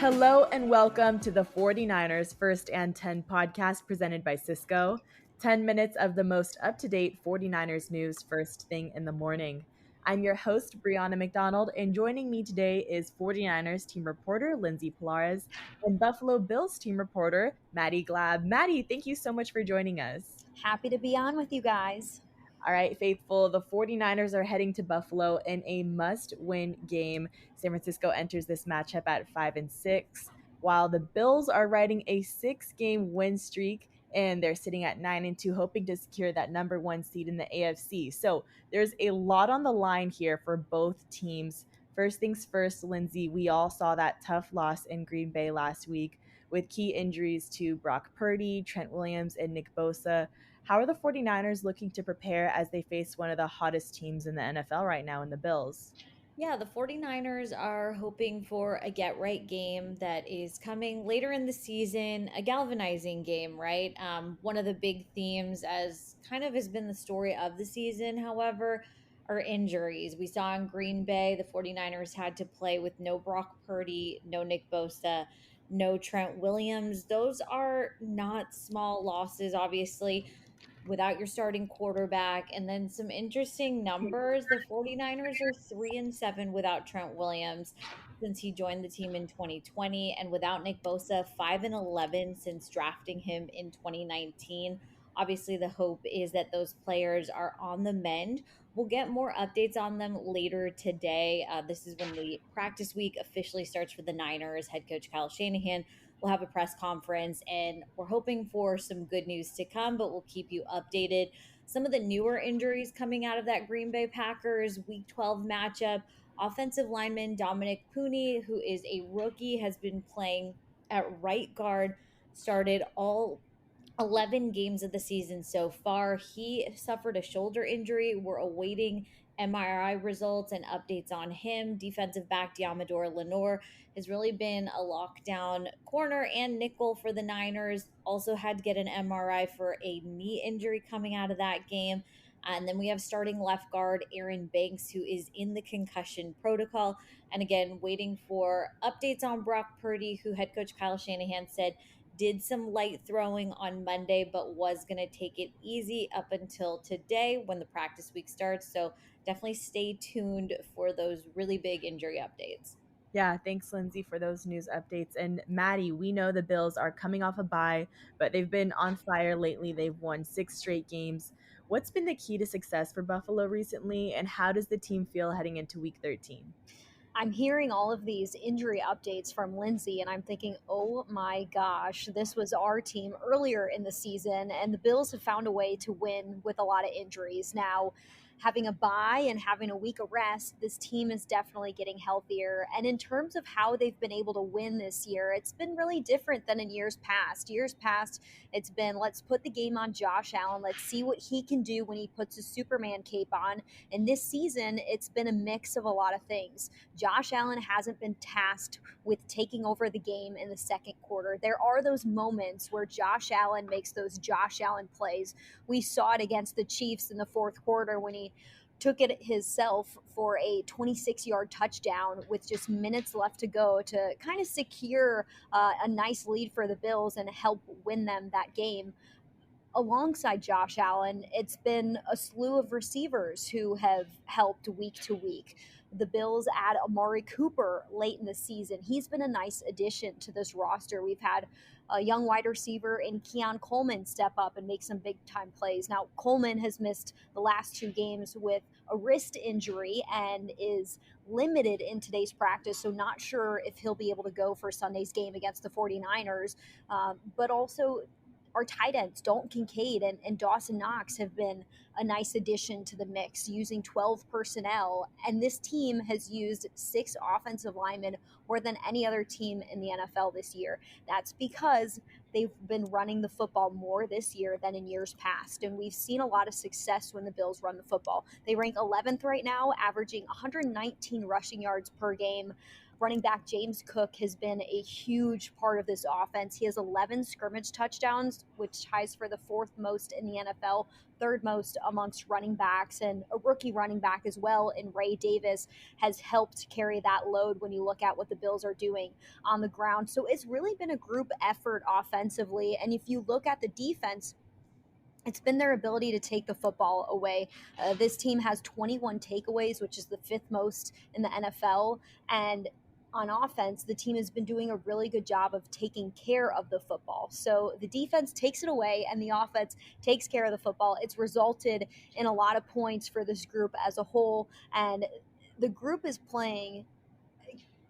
Hello and welcome to the 49ers First and 10 podcast presented by Cisco. 10 minutes of the most up-to-date 49ers news first thing in the morning. I'm your host, Brianna McDonald, and joining me today is 49ers team reporter Lindsay Polares and Buffalo Bills team reporter Maddy Glab. Maddy, thank you so much for joining us. Happy to be on with you guys. All right, faithful. The 49ers are heading to Buffalo in a must-win game. San Francisco enters this matchup at 5-6, while the Bills are riding a 6-game win streak and they're sitting at 9-2, hoping to secure that number one seed in the AFC. So there's a lot on the line here for both teams. First things first, Lindsay, we all saw that tough loss in Green Bay last week with key injuries to Brock Purdy, Trent Williams, and Nick Bosa. How are the 49ers looking to prepare as they face one of the hottest teams in the NFL right now in the Bills? Yeah, the 49ers are hoping for a get right game that is coming later in the season, a galvanizing game, right? One of the big themes, as kind of has been the story of the season, however, are injuries. We saw in Green Bay, the 49ers had to play with no Brock Purdy, no Nick Bosa, no Trent Williams. Those are not small losses, obviously, without your starting quarterback. And then some interesting numbers. The 49ers are 3-7 without Trent Williams since he joined the team in 2020, and without Nick Bosa, 5-11 since drafting him in 2019. Obviously, the hope is that those players are on the mend. We'll get more updates on them later today. This is when the practice week officially starts for the Niners. Head coach Kyle Shanahan will have a press conference, and we're hoping for some good news to come, but we'll keep you updated. Some of the newer injuries coming out of that Green Bay Packers Week 12 matchup: offensive lineman Dominic Pooney, who is a rookie, has been playing at right guard, started all 11 games of the season so far. He suffered a shoulder injury. We're awaiting MRI results and updates on him. Defensive back Diamador Lenore has really been a lockdown corner and nickel for the Niners. Also had to get an MRI for a knee injury coming out of that game. And then we have starting left guard Aaron Banks, who is in the concussion protocol. And again, waiting for updates on Brock Purdy, who head coach Kyle Shanahan said did some light throwing on Monday, but was going to take it easy up until today when the practice week starts. So definitely stay tuned for those really big injury updates. Yeah, thanks, Lindsay, for those news updates. And Maddie, we know the Bills are coming off a bye, but they've been on fire lately. They've won 6 straight games. What's been the key to success for Buffalo recently, and how does the team feel heading into week 13? I'm hearing all of these injury updates from Lindsay, and I'm thinking, oh my gosh, this was our team earlier in the season, and the Bills have found a way to win with a lot of injuries. Now, having a bye and having a week of rest, this team is definitely getting healthier. And in terms of how they've been able to win this year, it's been really different than in years past. Years past, it's been let's put the game on Josh Allen, let's see what he can do when he puts his Superman cape on. And this season, it's been a mix of a lot of things. Josh Allen hasn't been tasked with taking over the game in the second quarter. There are those moments where Josh Allen makes those Josh Allen plays. We saw it against the Chiefs in the fourth quarter when he took it himself for a 26-yard touchdown with just minutes left to go to kind of secure a nice lead for the Bills and help win them that game. Alongside Josh Allen, it's been a slew of receivers who have helped week to week. The Bills add Amari Cooper late in the season. He's been a nice addition to this roster. We've had a young wide receiver in Keon Coleman step up and make some big time plays. Now, Coleman has missed the last 2 games with a wrist injury and is limited in today's practice, so not sure if he'll be able to go for Sunday's game against the 49ers. But also, our tight ends, Dalton Kincaid and Dawson Knox, have been a nice addition to the mix, using 12 personnel. And this team has used 6 offensive linemen more than any other team in the NFL this year. That's because they've been running the football more this year than in years past. And we've seen a lot of success when the Bills run the football. They rank 11th right now, averaging 119 rushing yards per game. Running back James Cook has been a huge part of this offense. He has 11 scrimmage touchdowns, which ties for the fourth most in the NFL, third most amongst running backs, and a rookie running back as well in Ray Davis has helped carry that load when you look at what the Bills are doing on the ground. So it's really been a group effort offensively. And if you look at the defense, it's been their ability to take the football away. This team has 21 takeaways, which is the fifth most in the NFL. And on offense, the team has been doing a really good job of taking care of the football. So the defense takes it away and the offense takes care of the football. It's resulted in a lot of points for this group as a whole. And the group is playing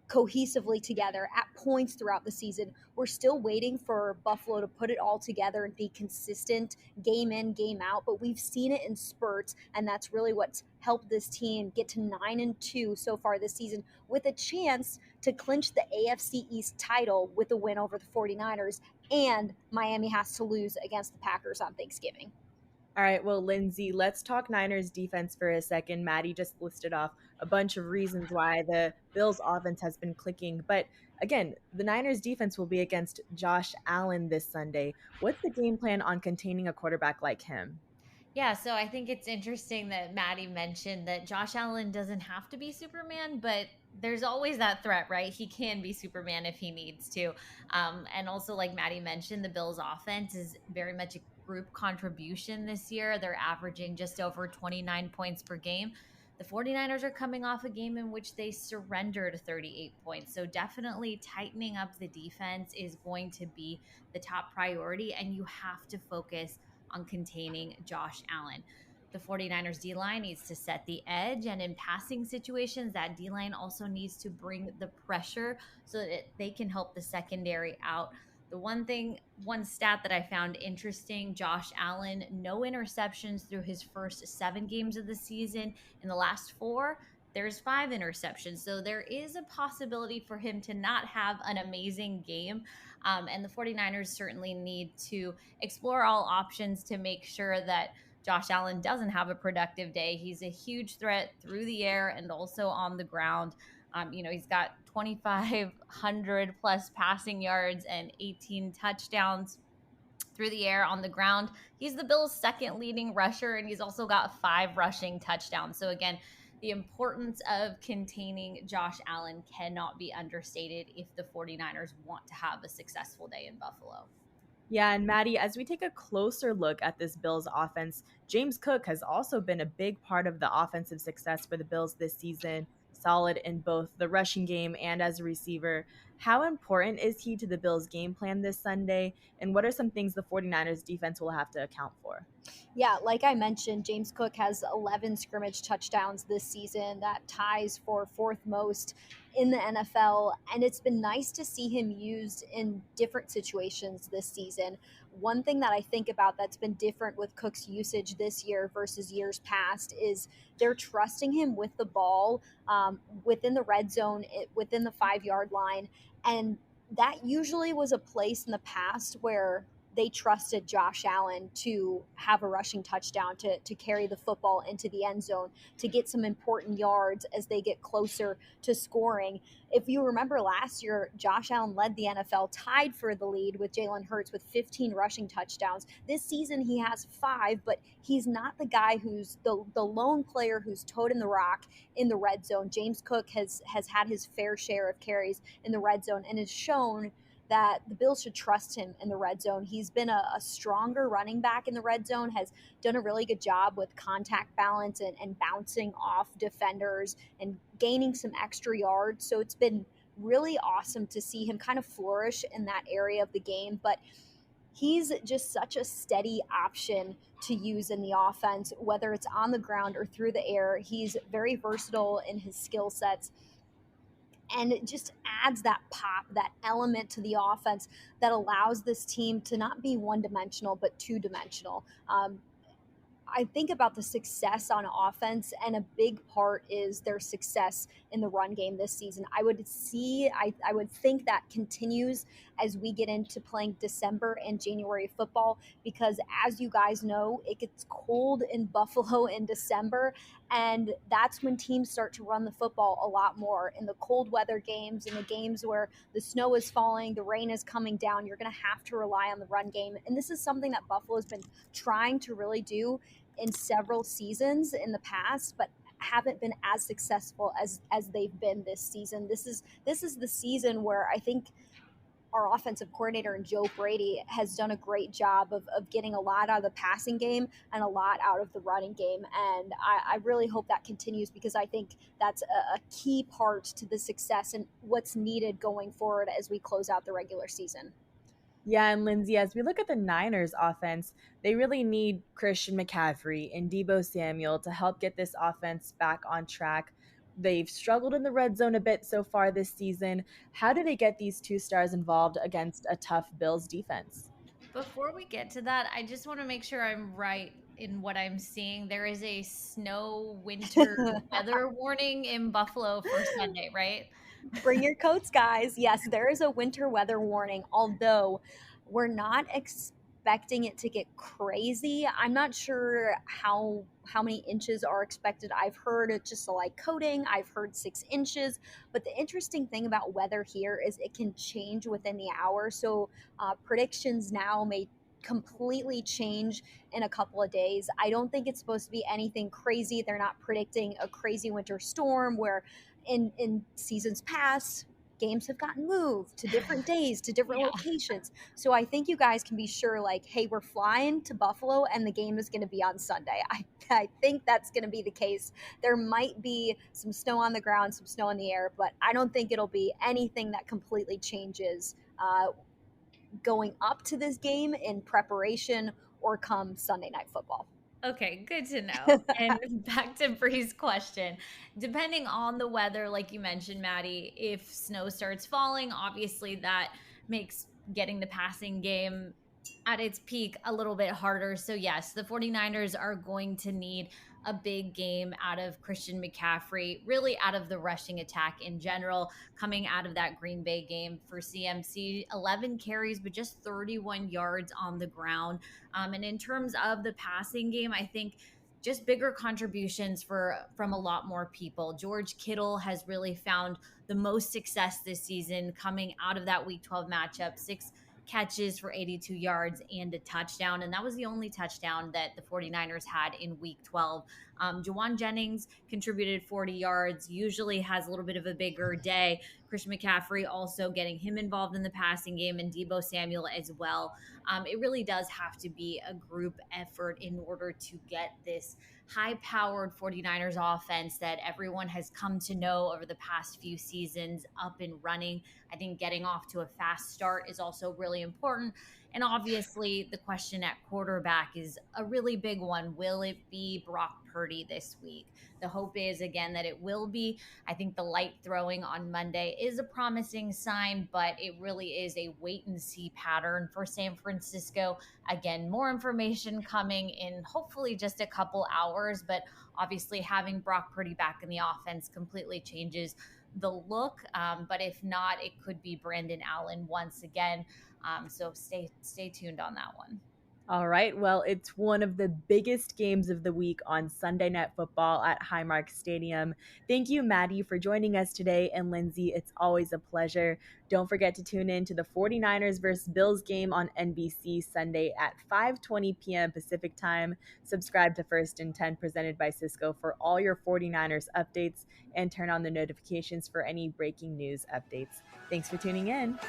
cohesively together at points throughout the season. We're still waiting for Buffalo to put it all together and be consistent game in, game out, but we've seen it in spurts, and that's really what's helped this team get to 9-2 so far this season, with a chance to clinch the AFC East title with a win over the 49ers, and Miami has to lose against the Packers on Thanksgiving. All right, well, Lindsay, let's talk Niners defense for a second. Maddie just listed off a bunch of reasons why the Bills offense has been clicking. But again, the Niners defense will be against Josh Allen this Sunday. What's the game plan on containing a quarterback like him? Yeah, so I think it's interesting that Maddie mentioned that Josh Allen doesn't have to be Superman, but there's always that threat, right? He can be Superman if he needs to. And also, like Maddie mentioned, the Bills' offense is very much a group contribution this year. They're averaging just over 29 points per game. The 49ers are coming off a game in which they surrendered 38 points. So, definitely tightening up the defense is going to be the top priority, and you have to focus on containing Josh Allen. The 49ers D line needs to set the edge, and in passing situations, that D line also needs to bring the pressure so that they can help the secondary out. The one stat that I found interesting, Josh Allen, no interceptions through his first 7 games of the season. In the last 4, there's 5 interceptions. So there is a possibility for him to not have an amazing game. And the 49ers certainly need to explore all options to make sure that Josh Allen doesn't have a productive day. He's a huge threat through the air and also on the ground. He's got 2,500 plus passing yards and 18 touchdowns through the air, on the ground. He's the Bills' second leading rusher, and he's also got 5 rushing touchdowns. So, again, the importance of containing Josh Allen cannot be understated if the 49ers want to have a successful day in Buffalo. Yeah, and Maddie, as we take a closer look at this Bills offense, James Cook has also been a big part of the offensive success for the Bills this season, solid in both the rushing game and as a receiver. How important is he to the Bills' game plan this Sunday? And what are some things the 49ers defense will have to account for? Yeah, like I mentioned, James Cook has 11 scrimmage touchdowns this season. That ties for fourth most in the NFL. And it's been nice to see him used in different situations this season. One thing that I think about that's been different with Cook's usage this year versus years past is they're trusting him with the ball within the red zone, within the 5 yard line. And that usually was a place in the past where they trusted Josh Allen to have a rushing touchdown, to carry the football into the end zone, to get some important yards as they get closer to scoring. If you remember last year, Josh Allen led the NFL, tied for the lead with Jalen Hurts with 15 rushing touchdowns. This season he has 5, but he's not the guy who's the lone player who's toting the rock in the red zone. James Cook has had his fair share of carries in the red zone and has shown that the Bills should trust him in the red zone. He's been a stronger running back in the red zone, has done a really good job with contact balance and bouncing off defenders and gaining some extra yards. So it's been really awesome to see him kind of flourish in that area of the game. But he's just such a steady option to use in the offense, whether it's on the ground or through the air. He's very versatile in his skill sets, and it just adds that pop, that element to the offense that allows this team to not be one dimensional but two dimensional. I think about the success on offense, and a big part is their success in the run game this season. I would think that continues as we get into playing December and January football, because as you guys know, it gets cold in Buffalo in December, and that's when teams start to run the football a lot more. In the cold weather games, in the games where the snow is falling, the rain is coming down, you're going to have to rely on the run game. And this is something that Buffalo has been trying to really do in several seasons in the past, but haven't been as successful as they've been this season. This is the season where I think our offensive coordinator and Joe Brady has done a great job of getting a lot out of the passing game and a lot out of the running game. And I really hope that continues, because I think that's a key part to the success and what's needed going forward as we close out the regular season. Yeah, and Lindsay, as we look at the Niners offense, they really need Christian McCaffrey and Debo Samuel to help get this offense back on track. They've struggled in the red zone a bit so far this season. How do they get these two stars involved against a tough Bills defense? Before we get to that, I just want to make sure I'm right in what I'm seeing. There is a snow winter weather warning in Buffalo for Sunday, right? Bring your coats, guys. Yes, there is a winter weather warning, although we're not expecting it to get crazy. I'm not sure how many inches are expected. I've heard it's just a light coating. I've heard 6 inches. But the interesting thing about weather here is it can change within the hour. So predictions now may completely change in a couple of days. I don't think it's supposed to be anything crazy. They're not predicting a crazy winter storm where in seasons past games have gotten moved to different days to different Yeah. locations. So I think you guys can be sure, like, hey, we're flying to Buffalo and the game is going to be on Sunday. I think that's going to be the case. There might be some snow on the ground, some snow in the air, but I don't think it'll be anything that completely changes going up to this game in preparation or come Sunday night football. Okay, good to know. And back to Bree's question. Depending on the weather, like you mentioned, Maddie, if snow starts falling, obviously that makes getting the passing game at its peak a little bit harder. So, yes, the 49ers are going to need a big game out of Christian McCaffrey, really out of the rushing attack in general, coming out of that Green Bay game for CMC. 11 carries, but just 31 yards on the ground. And in terms of the passing game, I think just bigger contributions from a lot more people. George Kittle has really found the most success this season coming out of that Week 12 matchup. 6 catches for 82 yards and a touchdown. And that was the only touchdown that the 49ers had in Week 12. Jawan Jennings contributed 40 yards, usually has a little bit of a bigger day. Christian McCaffrey also getting him involved in the passing game, and Debo Samuel as well. It really does have to be a group effort in order to get this high-powered 49ers offense that everyone has come to know over the past few seasons up and running. I think getting off to a fast start is also really important. And obviously, the question at quarterback is a really big one. Will it be Brock Purdy this week? The hope is, again, that it will be. I think the light throwing on Monday is a promising sign, but it really is a wait and see pattern for San Francisco. Again, more information coming in hopefully just a couple hours, but obviously having Brock Purdy back in the offense completely changes the look. But if not, it could be Brandon Allen once again. So stay tuned on that one. All right. Well, it's one of the biggest games of the week on Sunday Night Football at Highmark Stadium. Thank you, Maddie, for joining us today. And Lindsay, it's always a pleasure. Don't forget to tune in to the 49ers versus Bills game on NBC Sunday at 5:20 p.m. Pacific Time. Subscribe to First and 10 presented by Cisco for all your 49ers updates and turn on the notifications for any breaking news updates. Thanks for tuning in.